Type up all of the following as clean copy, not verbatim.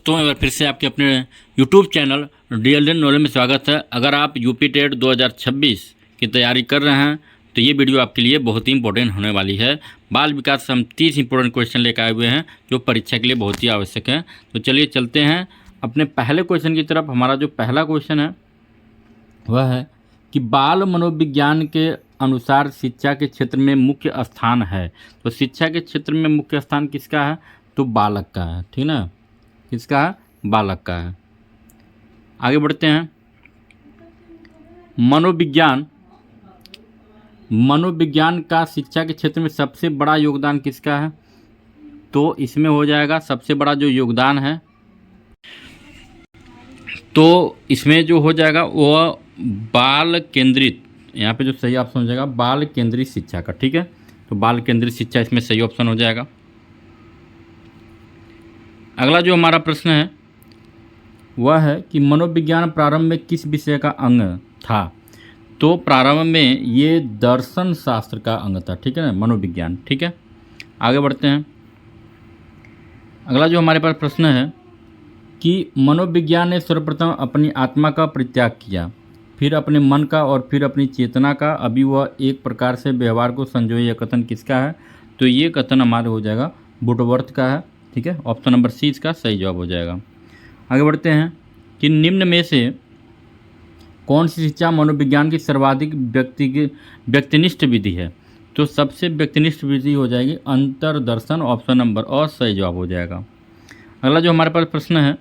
तो एक बार फिर से आपके अपने YouTube चैनल DLN नॉलेज में स्वागत है। अगर आप यूपी टेट 2026 की तैयारी कर रहे हैं तो ये वीडियो आपके लिए बहुत ही इंपॉर्टेंट होने वाली है। बाल विकास से हम 30 इंपॉर्टेंट क्वेश्चन लेकर आए हुए हैं जो परीक्षा के लिए बहुत ही आवश्यक है। तो चलिए चलते हैं अपने पहले क्वेश्चन की तरफ। हमारा जो पहला क्वेश्चन है वह है कि बाल मनोविज्ञान के अनुसार शिक्षा के क्षेत्र में मुख्य स्थान है। तो शिक्षा के क्षेत्र में मुख्य स्थान किसका है? तो बालक का है, ठीक ना। किसका है? बालक का है। आगे बढ़ते हैं। मनोविज्ञान का शिक्षा के क्षेत्र में सबसे बड़ा योगदान किसका है? तो इसमें हो जाएगा सबसे बड़ा जो योगदान है तो इसमें जो हो जाएगा वह बाल केंद्रित, यहाँ पे जो सही ऑप्शन हो जाएगा बाल केंद्रित शिक्षा का, ठीक है। तो बाल केंद्रित शिक्षा इसमें सही ऑप्शन हो जाएगा। अगला जो हमारा प्रश्न है वह है कि मनोविज्ञान प्रारंभ में किस विषय का अंग था? तो प्रारंभ में ये दर्शन शास्त्र का अंग था, ठीक है ना, मनोविज्ञान, ठीक है। आगे बढ़ते हैं। अगला जो हमारे पास प्रश्न है कि मनोविज्ञान ने सर्वप्रथम अपनी आत्मा का परित्याग किया, फिर अपने मन का और फिर अपनी चेतना का, अभी वह एक प्रकार से व्यवहार को संजोए। यह कथन किसका है? तो ये कथन हमारा हो जाएगा बुटवर्थ का है, ठीक है। ऑप्शन नंबर सी इसका सही जवाब हो जाएगा। आगे बढ़ते हैं कि निम्न में से कौन सी शिक्षा मनोविज्ञान की सर्वाधिक व्यक्तिनिष्ठ विधि है? तो सबसे व्यक्तिनिष्ठ विधि हो जाएगी अंतर्दर्शन, ऑप्शन नंबर और सही जवाब हो जाएगा। अगला जो हमारे पास प्रश्न है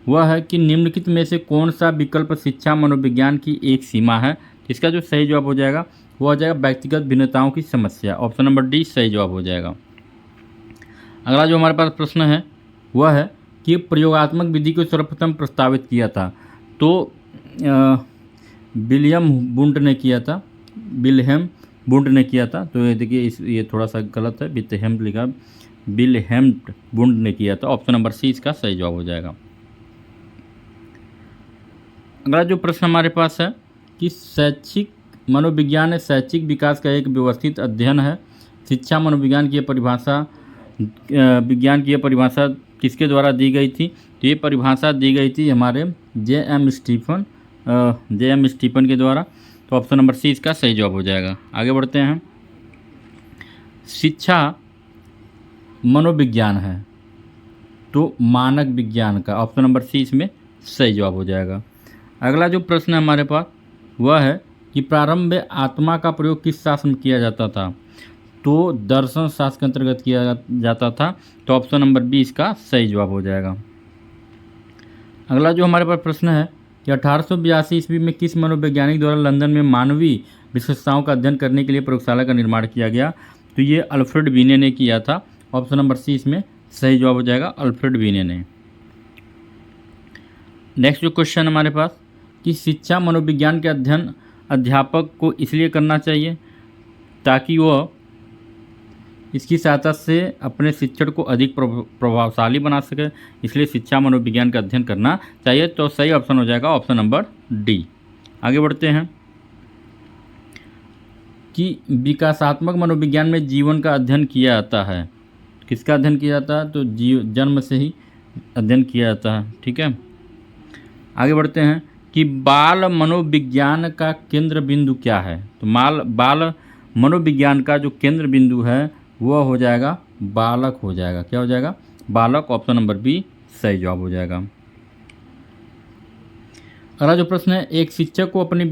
वह है कि निम्नलिखित में से कौन सा विकल्प शिक्षा मनोविज्ञान की एक सीमा है? इसका जो सही जवाब हो जाएगा वो हो जाएगा व्यक्तिगत भिन्नताओं की समस्या, ऑप्शन नंबर डी सही जवाब हो जाएगा। अगला जो हमारे पास प्रश्न है वह है कि प्रयोगात्मक विधि को सर्वप्रथम प्रस्तावित किया था। तो विलियम बुंड ने किया था, विल्हेम बुंड ने किया था। तो ये देखिए ये थोड़ा सा गलत है, विल्हेम लिखा, विल्हेम बुंड ने किया था। ऑप्शन नंबर सी इसका सही जवाब हो जाएगा। अगला जो प्रश्न हमारे पास है कि शैक्षिक मनोविज्ञान है शैक्षिक विकास का एक व्यवस्थित अध्ययन है। शिक्षा मनोविज्ञान की यह परिभाषा किसके द्वारा दी गई थी? तो ये परिभाषा दी गई थी हमारे जे.एम. स्टीफन के द्वारा। तो ऑप्शन नंबर सी इसका सही जवाब हो जाएगा। आगे बढ़ते हैं। शिक्षा मनोविज्ञान है तो मानक विज्ञान का, ऑप्शन नंबर सी इसमें सही जवाब हो जाएगा। अगला जो प्रश्न है हमारे पास वह है कि प्रारंभ में आत्मा का प्रयोग किस शास्त्र में किया जाता था? तो दर्शन शास्त्र के अंतर्गत किया जाता था। तो ऑप्शन नंबर बी इसका सही जवाब हो जाएगा। अगला जो हमारे पास प्रश्न है कि 1882 ईस्वी में किस मनोवैज्ञानिक द्वारा लंदन में मानवीय विशेषताओं का अध्ययन करने के लिए प्रयोगशाला का निर्माण किया गया? तो ये अल्फ्रेड बीने ने किया था। ऑप्शन नंबर सी इसमें सही जवाब हो जाएगा, अल्फ्रेड बीने ने। नेक्स्ट जो क्वेश्चन हमारे पास कि शिक्षा मनोविज्ञान के अध्ययन अध्यापक को इसलिए करना चाहिए ताकि वह इसकी सहायता से अपने शिक्षण को अधिक प्रभावशाली बना सके, इसलिए शिक्षा मनोविज्ञान का अध्ययन करना चाहिए। तो सही ऑप्शन हो जाएगा ऑप्शन नंबर डी। आगे बढ़ते हैं कि विकासात्मक मनोविज्ञान में जीवन का अध्ययन किया जाता है। किसका अध्ययन किया जाता है? तो जन्म से ही अध्ययन किया जाता है, ठीक है। आगे बढ़ते हैं कि बाल मनोविज्ञान का केंद्र बिंदु क्या है? तो बाल मनोविज्ञान का जो केंद्र बिंदु है वह हो जाएगा बालक हो जाएगा। क्या हो जाएगा? बालक, ऑप्शन नंबर बी सही जवाब हो जाएगा। अगला जो प्रश्न है, एक शिक्षक को अपने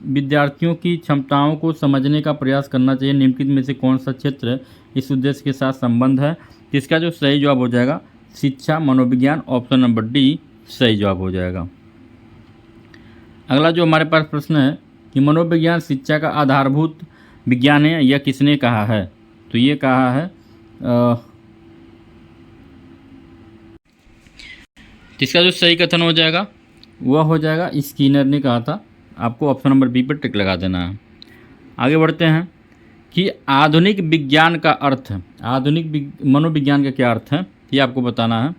विद्यार्थियों की क्षमताओं को समझने का प्रयास करना चाहिए। निम्नलिखित में से कौन सा क्षेत्र इस उद्देश्य के साथ संबंध है? इसका जो सही जवाब हो जाएगा शिक्षा मनोविज्ञान, ऑप्शन नंबर डी सही जवाब हो जाएगा। अगला जो हमारे पास प्रश्न है कि मनोविज्ञान शिक्षा का आधारभूत विज्ञान है, यह किसने कहा है? तो ये कहा है इसका जो सही कथन हो जाएगा वह हो जाएगा स्किनर ने कहा था। आपको ऑप्शन नंबर बी पर टिक लगा देना है। आगे बढ़ते हैं कि आधुनिक विज्ञान का अर्थ, आधुनिक मनोविज्ञान का क्या अर्थ है ये आपको बताना है।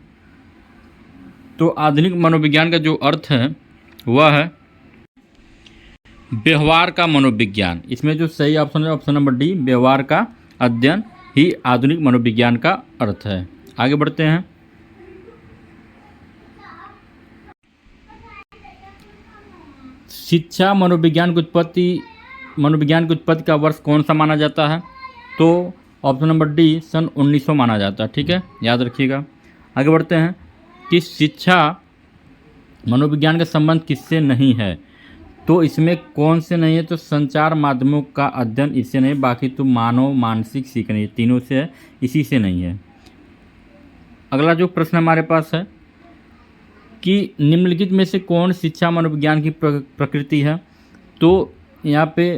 तो आधुनिक मनोविज्ञान का जो अर्थ है वह है व्यवहार का मनोविज्ञान। इसमें जो सही ऑप्शन है ऑप्शन नंबर डी, व्यवहार का अध्ययन ही आधुनिक मनोविज्ञान का अर्थ है। आगे बढ़ते हैं। शिक्षा मनोविज्ञान की उत्पत्ति का वर्ष कौन सा माना जाता है? तो ऑप्शन नंबर डी सन 1900 माना जाता है। ठीक है, याद रखिएगा। आगे बढ़ते हैं कि शिक्षा मनोविज्ञान का संबंध किससे नहीं है? तो इसमें कौन से नहीं है? तो संचार माध्यमों का अध्ययन इससे नहीं, बाकी तो मानव मानसिक सीखने, ये तीनों से है, इसी से नहीं है। अगला जो प्रश्न हमारे पास है कि निम्नलिखित में से कौन शिक्षा मनोविज्ञान की प्रकृति है? तो यहाँ पे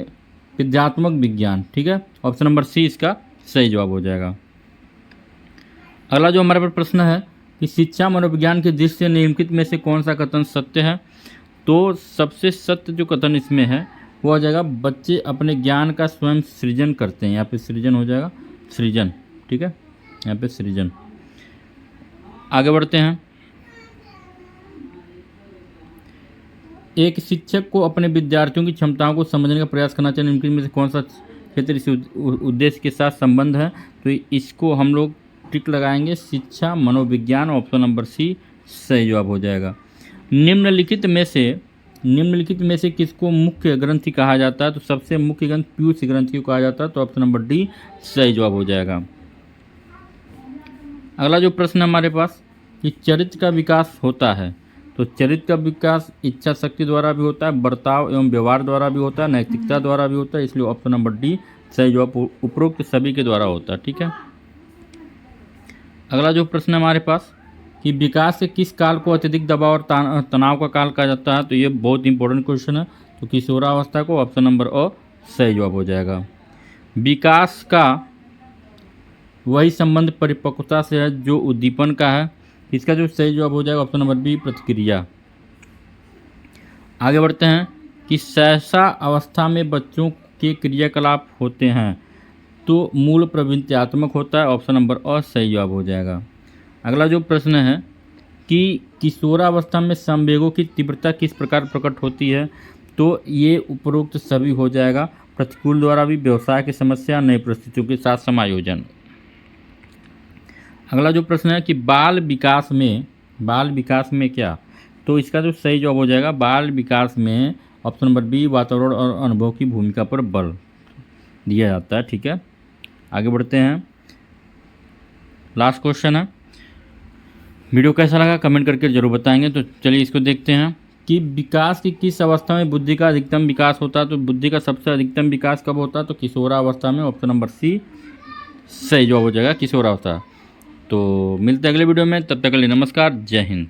विद्यात्मक विज्ञान। ठीक है, ऑप्शन नंबर सी इसका सही जवाब हो जाएगा। अगला जो हमारे पास प्रश्न है कि शिक्षा मनोविज्ञान की दृष्टि से निम्नलिखित में से कौन सा कथन सत्य है? तो सबसे सत्य जो कथन इसमें है वो हो जाएगा, बच्चे अपने ज्ञान का स्वयं सृजन करते हैं। यहाँ पे सृजन हो जाएगा, सृजन। ठीक है, यहाँ पे सृजन। आगे बढ़ते हैं। एक शिक्षक को अपने विद्यार्थियों की क्षमताओं को समझने का प्रयास करना चाहिए। निम्नलिखित में से कौन सा क्षेत्र इस उद्देश्य के साथ संबंध है? तो इसको हम लोग टिक लगाएंगे, शिक्षा मनोविज्ञान। ऑप्शन नंबर सी सही जवाब हो जाएगा। निम्नलिखित में से किसको मुख्य ग्रंथि कहा जाता है? तो सबसे मुख्य ग्रंथ पीयूष ग्रंथि को कहा जाता है। तो ऑप्शन नंबर डी सही जवाब हो जाएगा। अगला जो प्रश्न हमारे पास कि चरित्र का विकास होता है, तो चरित्र का विकास इच्छा शक्ति द्वारा भी होता है, बर्ताव एवं व्यवहार द्वारा भी होता है, नैतिकता द्वारा भी होता है, इसलिए ऑप्शन नंबर डी सही जवाब उपरोक्त सभी के द्वारा होता है। ठीक है। अगला जो प्रश्न हमारे पास कि विकास के किस काल को अत्यधिक दबाव और तनाव का काल कहा जाता है? तो ये बहुत इंपॉर्टेंट क्वेश्चन है। तो किशोरावस्था को ऑप्शन नंबर अ सही जवाब हो जाएगा। विकास का वही संबंध परिपक्वता से है जो उद्दीपन का है, इसका जो सही जवाब हो जाएगा ऑप्शन नंबर बी प्रतिक्रिया। आगे बढ़ते हैं कि सहसा अवस्था में बच्चों के क्रियाकलाप होते हैं, तो मूल प्रवृत्त्यात्मक होता है, ऑप्शन नंबर अ सही जवाब हो जाएगा। अगला जो प्रश्न है कि किशोरावस्था में संवेगों की तीव्रता किस प्रकार प्रकट होती है? तो ये उपरोक्त सभी हो जाएगा, प्रतिकूल द्वारा भी, व्यवसाय की समस्या, नई परिस्थितियों के साथ समायोजन। अगला जो प्रश्न है कि बाल विकास में क्या? तो इसका जो सही जवाब हो जाएगा बाल विकास में ऑप्शन नंबर बी वातावरण और अनुभव की भूमिका पर बल दिया जाता है। ठीक है, आगे बढ़ते हैं। लास्ट क्वेश्चन है, वीडियो कैसा लगा कमेंट करके जरूर बताएंगे। तो चलिए इसको देखते हैं कि विकास की किस अवस्था में बुद्धि का अधिकतम विकास होता है? तो बुद्धि का सबसे अधिकतम विकास कब होता है? तो किशोरावस्था में, ऑप्शन नंबर सी सही जवाब हो जाएगा किशोरावस्था। तो मिलते हैं अगले वीडियो में, तब तक के लिए नमस्कार, जय हिंद।